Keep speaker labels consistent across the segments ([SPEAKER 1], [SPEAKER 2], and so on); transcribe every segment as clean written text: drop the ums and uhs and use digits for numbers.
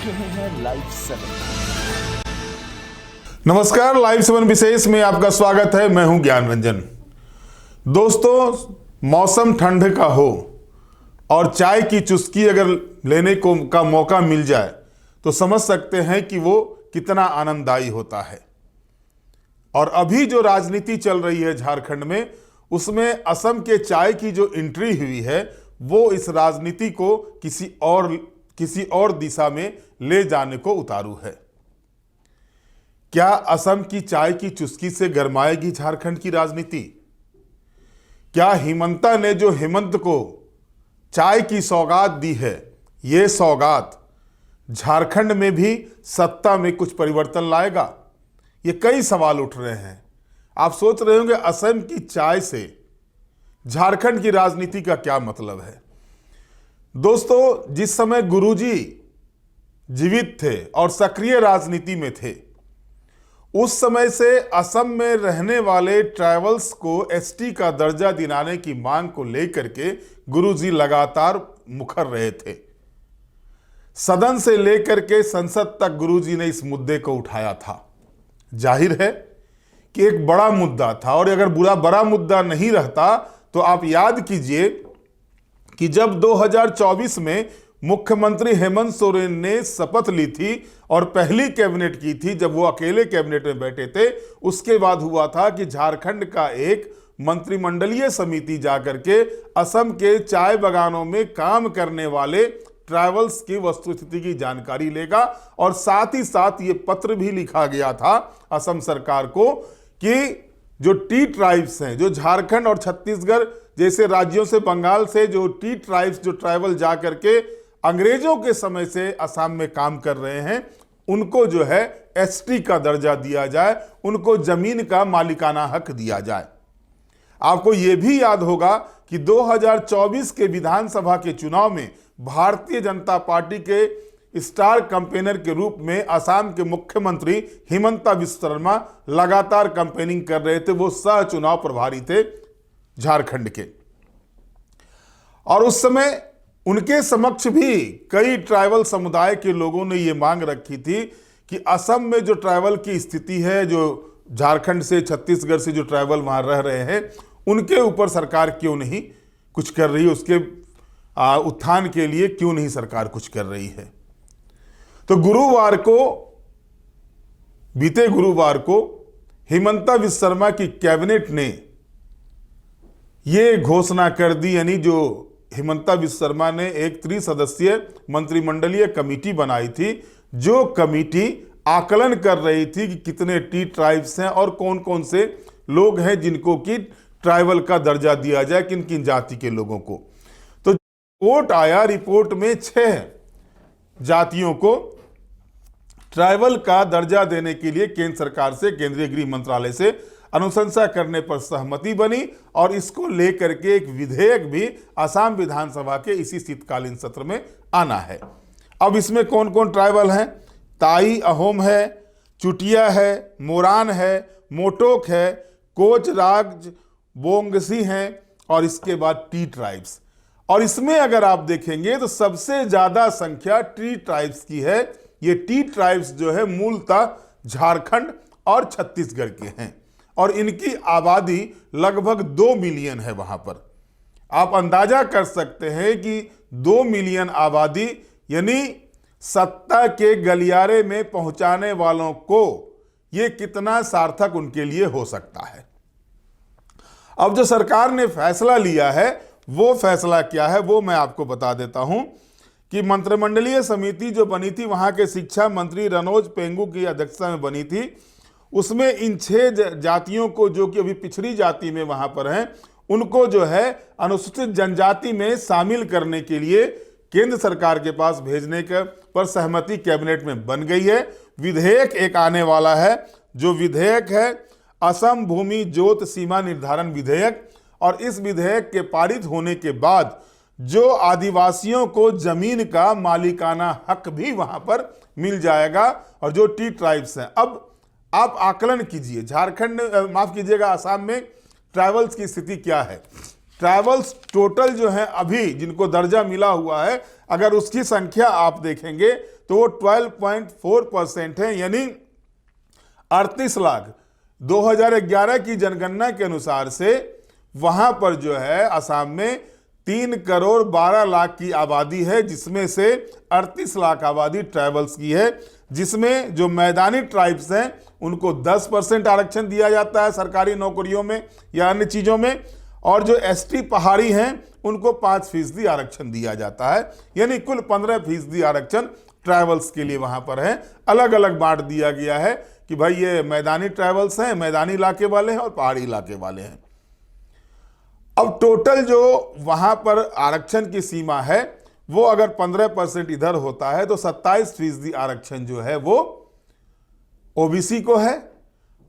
[SPEAKER 1] रहे हैं लाइव 7।
[SPEAKER 2] नमस्कार, लाइव 7 विशेष में आपका स्वागत है। मैं हूं ज्ञान रंजन। दोस्तों, मौसम ठंड का हो और चाय की चुस्की अगर लेने को का मौका मिल जाए तो समझ सकते हैं कि वो कितना आनंददायी होता है। और अभी जो राजनीति चल रही है झारखंड में, उसमें असम के चाय की जो एंट्री हुई है वो इस राजनीति को किसी और दिशा में ले जाने को उतारू है। क्या असम की चाय की चुस्की से गरमाएगी झारखंड की राजनीति? क्या हिमंता ने जो हेमंत को चाय की सौगात दी है, ये सौगात झारखंड में भी सत्ता में कुछ परिवर्तन लाएगा? ये कई सवाल उठ रहे हैं। आप सोच रहे होंगे असम की चाय से झारखंड की राजनीति का क्या मतलब है। दोस्तों, जिस समय गुरुजी जीवित थे और सक्रिय राजनीति में थे, उस समय से असम में रहने वाले ट्राइबल्स को एसटी का दर्जा दिलाने की मांग को लेकर के गुरुजी लगातार मुखर रहे थे। सदन से लेकर के संसद तक गुरुजी ने इस मुद्दे को उठाया था। जाहिर है कि एक बड़ा मुद्दा था, और अगर बड़ा मुद्दा नहीं रहता तो आप याद कीजिए कि जब 2024 में मुख्यमंत्री हेमंत सोरेन ने शपथ ली थी और पहली कैबिनेट की थी, जब वो अकेले कैबिनेट में बैठे थे, उसके बाद हुआ था कि झारखंड का एक मंत्रिमंडलीय समिति जाकर के असम के चाय बागानों में काम करने वाले ट्राइबल्स की वस्तुस्थिति की जानकारी लेगा। और साथ ही साथ ये पत्र भी लिखा गया था असम सरकार को कि जो टी ट्राइब्स हैं, जो झारखंड और छत्तीसगढ़ जैसे राज्यों से, बंगाल से जो टी ट्राइब्स, जो ट्राइबल जा करके अंग्रेजों के समय से असम में काम कर रहे हैं, उनको जो है एसटी का दर्जा दिया जाए, उनको जमीन का मालिकाना हक दिया जाए। आपको यह भी याद होगा कि 2024 के विधानसभा के चुनाव में भारतीय जनता पार्टी के स्टार कैंपेनर के रूप में असम के मुख्यमंत्री हिमंता बिस्वा शर्मा लगातार कैंपेनिंग कर रहे थे। वो सह चुनाव प्रभारी थे झारखंड के, और उस समय उनके समक्ष भी कई ट्राइबल समुदाय के लोगों ने ये मांग रखी थी कि असम में जो ट्राइबल की स्थिति है, जो झारखंड से, छत्तीसगढ़ से जो ट्राइबल वहां रह रहे हैं, उनके ऊपर सरकार क्यों नहीं कुछ कर रही है, उसके उत्थान के लिए क्यों नहीं सरकार कुछ कर रही है। तो बीते गुरुवार को हिमंता बिस्वा शर्मा की कैबिनेट ने यह घोषणा कर दी, यानी जो हिमंता बिस्वा शर्मा ने एक त्रिसदस्यीय मंत्रिमंडलीय कमेटी बनाई थी, जो कमेटी आकलन कर रही थी कि कितने टी ट्राइब्स हैं और कौन कौन से लोग हैं जिनको कि ट्राइबल का दर्जा दिया जाए, किन किन जाति के लोगों को। तो रिपोर्ट आया, रिपोर्ट में 6 जातियों को ट्राइबल का दर्जा देने के लिए केंद्र सरकार से, केंद्रीय गृह मंत्रालय से अनुशंसा करने पर सहमति बनी, और इसको लेकर के एक विधेयक भी असम विधानसभा के इसी शीतकालीन सत्र में आना है। अब इसमें कौन कौन ट्राइबल हैं? ताई अहोम है, चुटिया है, मोरान है, मोटोक है, कोच राज बोंगसी हैं, और इसके बाद टी ट्राइब्स। और इसमें अगर आप देखेंगे तो सबसे ज्यादा संख्या टी ट्राइब्स की है। ये टी ट्राइब्स जो है मूलतः झारखंड और छत्तीसगढ़ के हैं, और इनकी आबादी लगभग 2 मिलियन है वहां पर। आप अंदाजा कर सकते हैं कि 2 मिलियन आबादी, यानी सत्ता के गलियारे में पहुंचाने वालों को यह कितना सार्थक उनके लिए हो सकता है। अब जो सरकार ने फैसला लिया है, वो फैसला क्या है वो मैं आपको बता देता हूं कि मंत्रिमंडलीय समिति जो बनी थी, वहां के शिक्षा मंत्री रनोज पेंगू की अध्यक्षता में बनी थी, उसमें इन 6 जातियों को, जो कि अभी पिछड़ी जाति में वहां पर हैं, उनको जो है अनुसूचित जनजाति में शामिल करने के लिए केंद्र सरकार के पास भेजने के पर सहमति कैबिनेट में बन गई है। विधेयक एक आने वाला है, जो विधेयक है असम भूमि जोत सीमा निर्धारण विधेयक, और इस विधेयक के पारित होने के बाद जो आदिवासियों को जमीन का मालिकाना हक भी वहां पर मिल जाएगा, और जो टी ट्राइब्स हैं। अब आप आकलन कीजिए, झारखंड, माफ कीजिएगा, असम में ट्राइबल्स की स्थिति क्या है। ट्राइबल्स टोटल जो है अभी जिनको दर्जा मिला हुआ है, अगर उसकी संख्या आप देखेंगे तो वो 12.4% है, यानी 38 लाख 2011 की जनगणना के अनुसार से वहां पर जो है असम में 3 करोड़ 12 लाख की आबादी है, जिसमें से 38 लाख आबादी ट्राइबल्स की है, जिसमें जो मैदानी ट्राइब्स हैं उनको 10% आरक्षण दिया जाता है सरकारी नौकरियों में या अन्य चीज़ों में, और जो एसटी पहाड़ी हैं उनको 5% आरक्षण दिया जाता है, यानी कुल 15% आरक्षण ट्राइबल्स के लिए वहां पर है। अलग अलग बांट दिया गया है कि भाई ये मैदानी ट्राइबल्स हैं, मैदानी इलाके वाले हैं और पहाड़ी इलाके वाले हैं। अब टोटल जो वहां पर आरक्षण की सीमा है वो अगर 15% इधर होता है तो 27% आरक्षण जो है वो ओबीसी को है,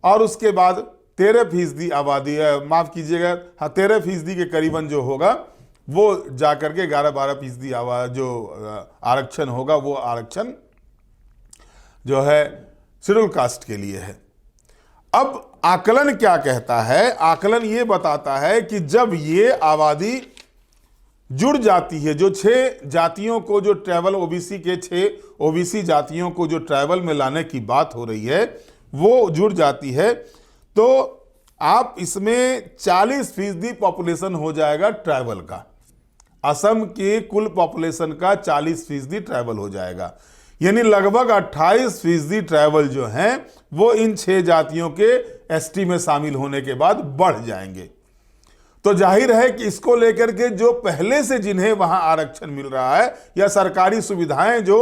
[SPEAKER 2] और उसके बाद 13% आबादी है, माफ कीजिएगा, हाँ 13% के करीबन जो होगा वो जाकर के 11-12% आवाज जो आरक्षण होगा वो आरक्षण जो है शेड्यूल कास्ट के लिए है। अब आकलन क्या कहता है? आकलन ये बताता है कि जब ये आबादी जुड़ जाती है, जो 6 जातियों को, जो ट्राइबल ओबीसी के 6 ओबीसी जातियों को जो ट्राइबल में लाने की बात हो रही है वो जुड़ जाती है, तो आप इसमें 40% पॉपुलेशन हो जाएगा ट्राइबल का। असम के कुल पॉपुलेशन का 40% ट्राइबल हो जाएगा, यानी लगभग 28% ट्राइबल जो हैं वो इन 6 जातियों के एसटी में शामिल होने के बाद बढ़ जाएंगे। तो जाहिर है कि इसको लेकर के जो पहले से जिन्हें वहां आरक्षण मिल रहा है या सरकारी सुविधाएं जो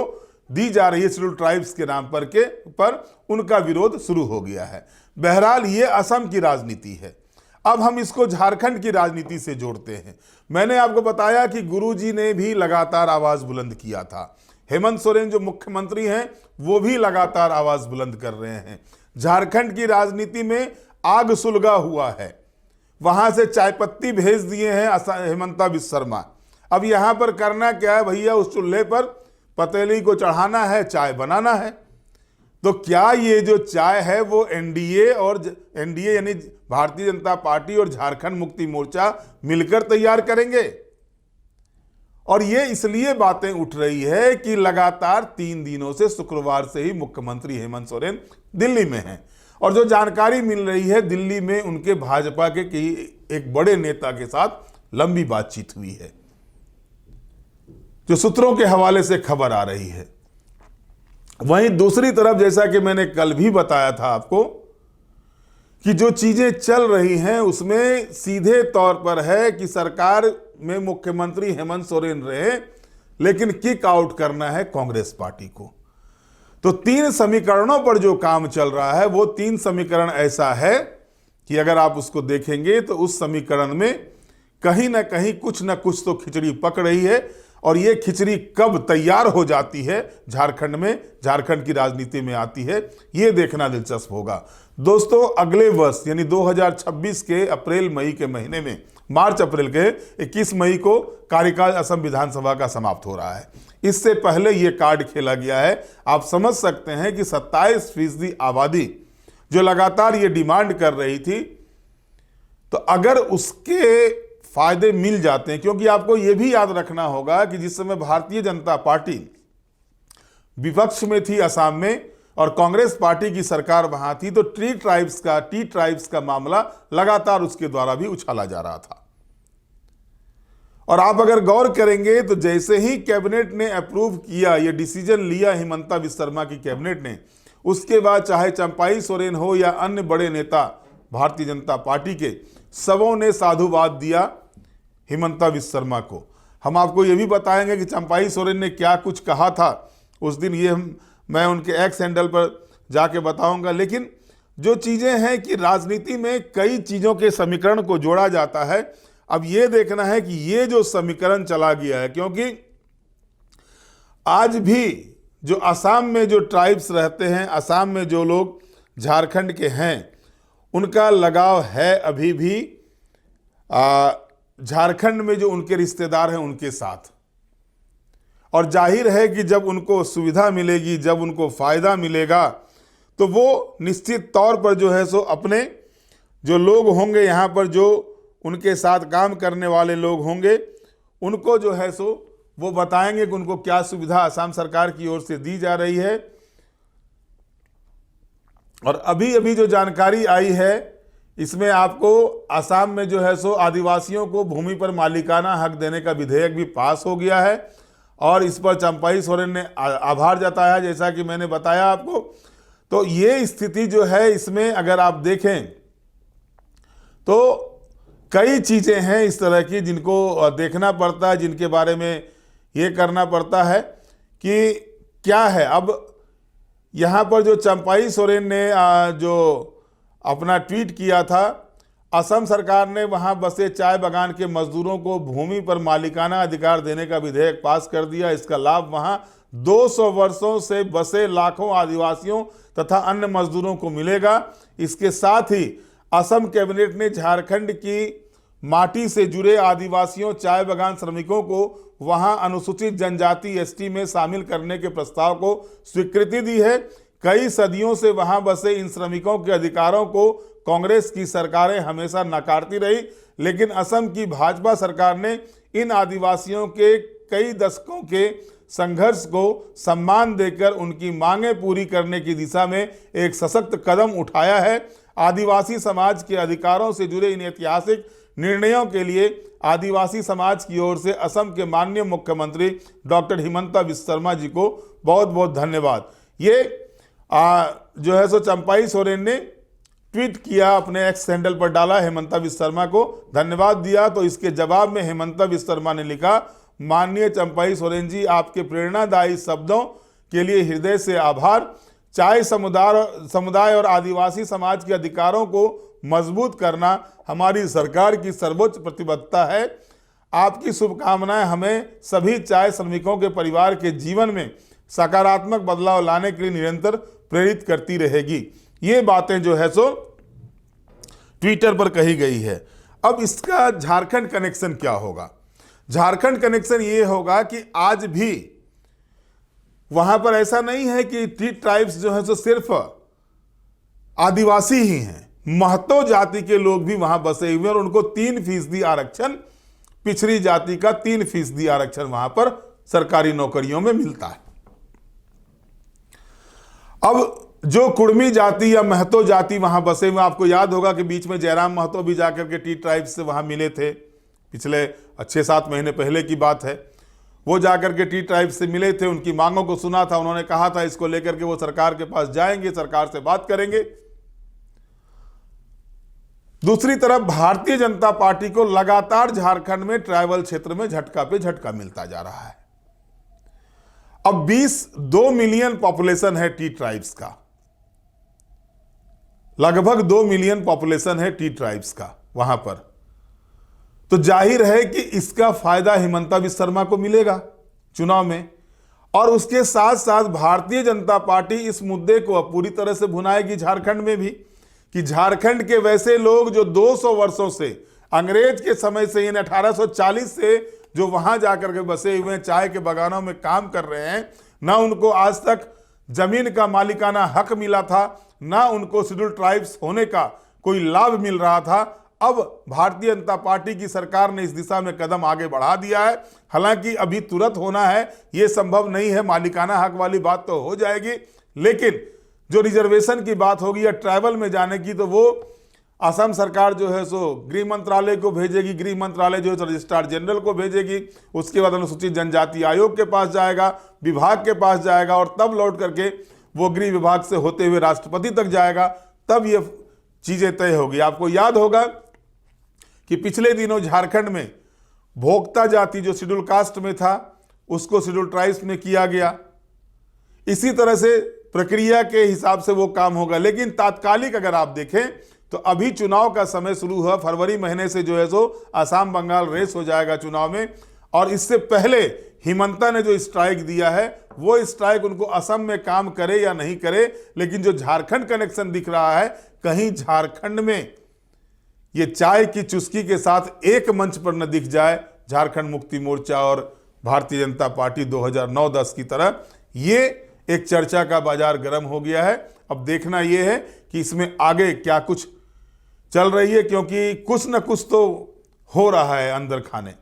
[SPEAKER 2] दी जा रही है शेड्यूल ट्राइब्स के नाम पर उनका विरोध शुरू हो गया है। बहरहाल ये असम की राजनीति है। अब हम इसको झारखंड की राजनीति से जोड़ते हैं। मैंने आपको बताया कि गुरुजी ने भी लगातार आवाज बुलंद किया था, हेमंत सोरेन जो मुख्यमंत्री हैं वो भी लगातार आवाज बुलंद कर रहे हैं। झारखंड की राजनीति में आग सुलगा हुआ है, वहां से चाय पत्ती भेज दिए हैं हेमंता बिस्वा शर्मा। अब यहां पर करना क्या है भैया, उस चूल्हे पर पतीली को चढ़ाना है, चाय बनाना है। तो क्या ये जो चाय है वो एनडीए यानी भारतीय जनता पार्टी और झारखंड मुक्ति मोर्चा मिलकर तैयार करेंगे? और ये इसलिए बातें उठ रही है कि लगातार 3 दिनों से शुक्रवार से ही मुख्यमंत्री हेमंत सोरेन दिल्ली में हैं, और जो जानकारी मिल रही है दिल्ली में उनके भाजपा के एक बड़े नेता के साथ लंबी बातचीत हुई है, जो सूत्रों के हवाले से खबर आ रही है। वहीं दूसरी तरफ, जैसा कि मैंने कल भी बताया था आपको, कि जो चीजें चल रही हैं उसमें सीधे तौर पर है कि सरकार में मुख्यमंत्री हेमंत सोरेन रहे, लेकिन किक आउट करना है कांग्रेस पार्टी को। तो 3 समीकरणों पर जो काम चल रहा है वो 3 समीकरण ऐसा है कि अगर आप उसको देखेंगे तो उस समीकरण में कहीं ना कहीं कुछ ना कुछ तो खिचड़ी पक रही है, और ये खिचड़ी कब तैयार हो जाती है झारखंड में, झारखंड की राजनीति में आती है, ये देखना दिलचस्प होगा। दोस्तों, अगले वर्ष यानी 2026 के अप्रैल मई के महीने में, मार्च अप्रैल के 21 मई को कार्यकाल असम विधानसभा का समाप्त हो रहा है। इससे पहले ये कार्ड खेला गया है। आप समझ सकते हैं कि 27% आबादी जो लगातार ये डिमांड कर रही थी, तो अगर उसके फायदे मिल जाते हैं, क्योंकि आपको यह भी याद रखना होगा कि जिस समय भारतीय जनता पार्टी विपक्ष में थी असम में और कांग्रेस पार्टी की सरकार वहां थी, तो टी ट्राइब्स का मामला लगातार उसके द्वारा भी उछाला जा रहा था। और आप अगर गौर करेंगे तो जैसे ही कैबिनेट ने अप्रूव किया, ये डिसीजन लिया हिमंता बिस्वा शर्मा की कैबिनेट ने, उसके बाद चाहे चंपाई सोरेन हो या अन्य बड़े नेता भारतीय जनता पार्टी के, सबों ने साधुवाद दिया हिमंता बिस्वा शर्मा को। हम आपको ये भी बताएंगे कि चंपाई सोरेन ने क्या कुछ कहा था उस दिन, ये मैं उनके एक्स हैंडल पर जाके बताऊंगा। लेकिन जो चीज़ें हैं कि राजनीति में कई चीज़ों के समीकरण को जोड़ा जाता है। अब ये देखना है कि ये जो समीकरण चला गया है, क्योंकि आज भी जो असम में जो ट्राइब्स रहते हैं, असम में जो लोग झारखंड के हैं, उनका लगाव है अभी भी झारखंड में जो उनके रिश्तेदार हैं उनके साथ। और जाहिर है कि जब उनको सुविधा मिलेगी, जब उनको फायदा मिलेगा, तो वो निश्चित तौर पर जो है सो अपने जो लोग होंगे यहाँ पर, जो उनके साथ काम करने वाले लोग होंगे, उनको जो है सो वो बताएंगे कि उनको क्या सुविधा असम सरकार की ओर से दी जा रही है। और अभी अभी जो जानकारी आई है इसमें आपको असम में जो है सो आदिवासियों को भूमि पर मालिकाना हक देने का विधेयक भी पास हो गया है और इस पर चंपाई सोरेन ने आभार जताया, जैसा कि मैंने बताया आपको। तो ये स्थिति जो है इसमें अगर आप देखें तो कई चीज़ें हैं इस तरह की जिनको देखना पड़ता है, जिनके बारे में ये करना पड़ता है कि क्या है। अब यहाँ पर जो चंपाई सोरेन ने जो अपना ट्वीट किया था, असम सरकार ने वहाँ बसे चाय बागान के मजदूरों को भूमि पर मालिकाना अधिकार देने का विधेयक पास कर दिया। इसका लाभ वहाँ 200 वर्षों से बसे लाखों आदिवासियों तथा अन्य मजदूरों को मिलेगा। इसके साथ ही असम कैबिनेट ने झारखंड की माटी से जुड़े आदिवासियों चाय बागान श्रमिकों को वहां अनुसूचित जनजाति एसटी में शामिल करने के प्रस्ताव को स्वीकृति दी है। कई सदियों से वहां बसे इन श्रमिकों के अधिकारों को कांग्रेस की सरकारें हमेशा नकारती रही, लेकिन असम की भाजपा सरकार ने इन आदिवासियों के कई दशकों के संघर्ष को सम्मान देकर उनकी मांगें पूरी करने की दिशा में एक सशक्त कदम उठाया है। आदिवासी समाज के अधिकारों से जुड़े इन ऐतिहासिक निर्णयों के लिए आदिवासी समाज की ओर से असम के माननीय मुख्यमंत्री डॉक्टर हिमंता बिस्वा शर्मा जी को बहुत बहुत धन्यवाद। ये जो है सो चंपाई सोरेन ने ट्वीट किया, अपने एक्स हैंडल पर डाला, हेमंता बिस्वा शर्मा को धन्यवाद दिया। तो इसके जवाब में हेमंता बिस्वा शर्मा ने लिखा, माननीय चंपाई सोरेन जी, आपके प्रेरणादायी शब्दों के लिए हृदय से आभार। चाय समुदाय और आदिवासी समाज के अधिकारों को मजबूत करना हमारी सरकार की सर्वोच्च प्रतिबद्धता है। आपकी शुभकामनाएं हमें सभी चाय श्रमिकों के परिवार के जीवन में सकारात्मक बदलाव लाने के लिए निरंतर प्रेरित करती रहेगी। ये बातें जो है सो ट्विटर पर कही गई है। अब इसका झारखंड कनेक्शन क्या होगा? झारखंड कनेक्शन ये होगा कि आज भी वहां पर ऐसा नहीं है कि टी ट्राइब्स जो है सो सिर्फ आदिवासी ही हैं, महतो जाति के लोग भी वहां बसे हुए हैं और उनको 3% आरक्षण, पिछड़ी जाति का 3% आरक्षण वहां पर सरकारी नौकरियों में मिलता है। अब जो कुड़मी जाति या महतो जाति वहां बसे हुए, आपको याद होगा कि बीच में जयराम महतो भी जाकर के टी ट्राइब्स से वहां मिले थे, पिछले 6-7 महीने पहले की बात है। वो जाकर के टी ट्राइब से मिले थे, उनकी मांगों को सुना था, उन्होंने कहा था इसको लेकर के वो सरकार के पास जाएंगे, सरकार से बात करेंगे। दूसरी तरफ भारतीय जनता पार्टी को लगातार झारखंड में ट्राइबल क्षेत्र में झटका पे झटका मिलता जा रहा है। अब 2 मिलियन पॉपुलेशन है टी ट्राइब्स का, लगभग 2 मिलियन पॉपुलेशन है टी ट्राइब्स का वहां पर। तो जाहिर है कि इसका फायदा हिमंता बिस्वा शर्मा को मिलेगा चुनाव में, और उसके साथ साथ भारतीय जनता पार्टी इस मुद्दे को पूरी तरह से भुनाएगी झारखंड में भी, कि झारखंड के वैसे लोग जो 200 वर्षों से, अंग्रेज के समय से, यानी 1840 से जो वहां जाकर के बसे हुए हैं, चाय के बागानों में काम कर रहे हैं, ना उनको आज तक जमीन का मालिकाना हक मिला था, ना उनको शेड्यूल ट्राइब्स होने का कोई लाभ मिल रहा था। अब भारतीय जनता पार्टी की सरकार ने इस दिशा में कदम आगे बढ़ा दिया है। हालांकि अभी तुरंत होना है ये संभव नहीं है, मालिकाना हक वाली बात तो हो जाएगी, लेकिन जो रिजर्वेशन की बात होगी या ट्राइबल में जाने की, तो वो असम सरकार जो है सो गृह मंत्रालय को भेजेगी, गृह मंत्रालय जो है रजिस्ट्रार जनरल को भेजेगी, उसके बाद अनुसूचित जनजाति आयोग के पास जाएगा, विभाग के पास जाएगा, और तब लौट करके वो गृह विभाग से होते हुए राष्ट्रपति तक जाएगा, तब ये चीजें तय होगी। आपको याद होगा कि पिछले दिनों झारखंड में भोक्ता जाति जो शेड्यूल कास्ट में था उसको शेड्यूल ट्राइब्स में किया गया। इसी तरह से प्रक्रिया के हिसाब से वो काम होगा। लेकिन तात्कालिक अगर आप देखें तो अभी चुनाव का समय शुरू हुआ, फरवरी महीने से जो है सो असम बंगाल रेस हो जाएगा चुनाव में, और इससे पहले हिमंता ने जो स्ट्राइक दिया है वो स्ट्राइक उनको असम में काम करे या नहीं करे, लेकिन जो झारखंड कनेक्शन दिख रहा है, कहीं झारखंड में ये चाय की चुस्की के साथ एक मंच पर न दिख जाए झारखंड मुक्ति मोर्चा और भारतीय जनता पार्टी 2009-10 की तरह। ये एक चर्चा का बाजार गर्म हो गया है। अब देखना यह है कि इसमें आगे क्या कुछ चल रही है, क्योंकि कुछ न कुछ तो हो रहा है अंदर खाने।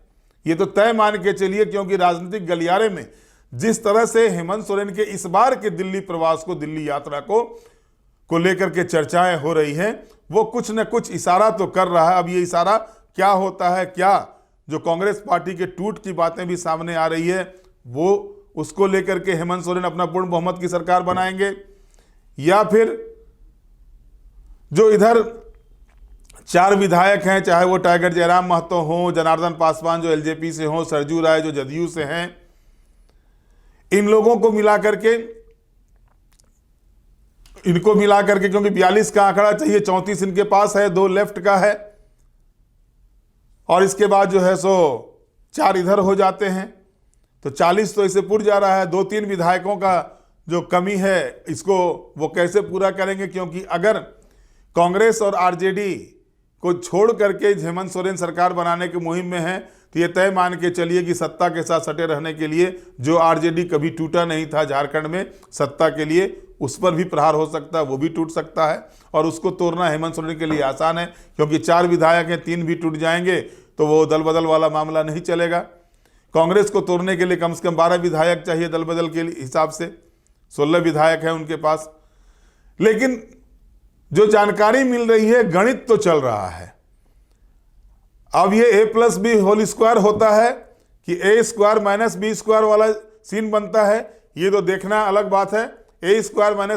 [SPEAKER 2] ये तो तय मान के चलिए, क्योंकि राजनीतिक गलियारे में जिस तरह से हेमंत सोरेन के इस बार के दिल्ली प्रवास को, दिल्ली यात्रा को लेकर के चर्चाएं हो रही हैं, वो कुछ न कुछ इशारा तो कर रहा है। अब ये इशारा क्या होता है, क्या जो कांग्रेस पार्टी के टूट की बातें भी सामने आ रही है, वो उसको लेकर के हेमंत सोरेन अपना पूर्ण बहुमत की सरकार बनाएंगे, या फिर जो इधर 4 विधायक हैं, चाहे वो टाइगर जयराम महतो हो, जनार्दन पासवान जो एलजेपी से हो, सरजू राय जो जदयू से हैं, इन लोगों को मिला करके, इनको मिला करके, क्योंकि 42 का आंकड़ा चाहिए, 34 इनके पास है, 2 लेफ्ट का है, और इसके बाद जो है सो 4 इधर हो जाते हैं, तो 40 तो इसे पुर जा रहा है। 2-3 विधायकों का जो कमी है, इसको वो कैसे पूरा करेंगे, क्योंकि अगर कांग्रेस और आरजेडी को छोड़ करके हेमंत सोरेन सरकार बनाने की मुहिम में है, तो ये तय मान के चलिए कि सत्ता के साथ सटे रहने के लिए, जो आरजेडी कभी टूटा नहीं था झारखंड में सत्ता के लिए, उस पर भी प्रहार हो सकता है, वो भी टूट सकता है, और उसको तोड़ना हेमंत सोरेन के लिए आसान है, क्योंकि 4 विधायक हैं, 3 भी टूट जाएंगे तो वो दल बदल वाला मामला नहीं चलेगा। कांग्रेस को तोड़ने के लिए कम से कम 12 विधायक चाहिए दल बदल के हिसाब से, 16 विधायक हैं उनके पास। लेकिन जो जानकारी मिल रही है, गणित तो चल रहा है। अब ये a+b² होता है कि a² - b² वाला सीन बनता है, ये तो देखना अलग बात है। a² -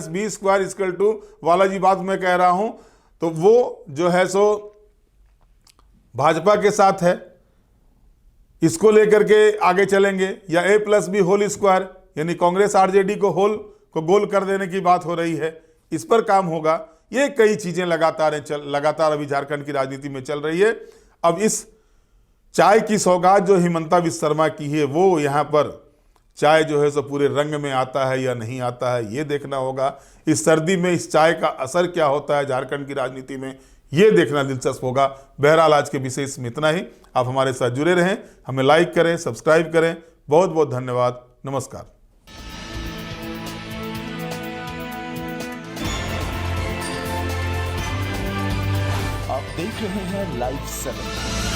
[SPEAKER 2] b² वाला जी बात मैं कह रहा हूं, तो वो जो है सो भाजपा के साथ है, इसको लेकर के आगे चलेंगे, या a+b² यानी कांग्रेस आरजेडी को गोल कर देने की बात हो रही है, इस पर काम होगा। ये कई चीजें लगातार अभी झारखंड की राजनीति में चल रही है। अब इस चाय की सौगात जो हिमंता विश्व शर्मा की है, वो यहाँ पर चाय जो है सो पूरे रंग में आता है या नहीं आता है, ये देखना होगा। इस सर्दी में इस चाय का असर क्या होता है झारखंड की राजनीति में, ये देखना दिलचस्प होगा। बहरहाल आज के विशेष में इतना ही। आप हमारे साथ जुड़े रहें, हमें लाइक करें, सब्सक्राइब करें। बहुत बहुत धन्यवाद। नमस्कार।
[SPEAKER 1] आप देख रहे हैं लाइव 7।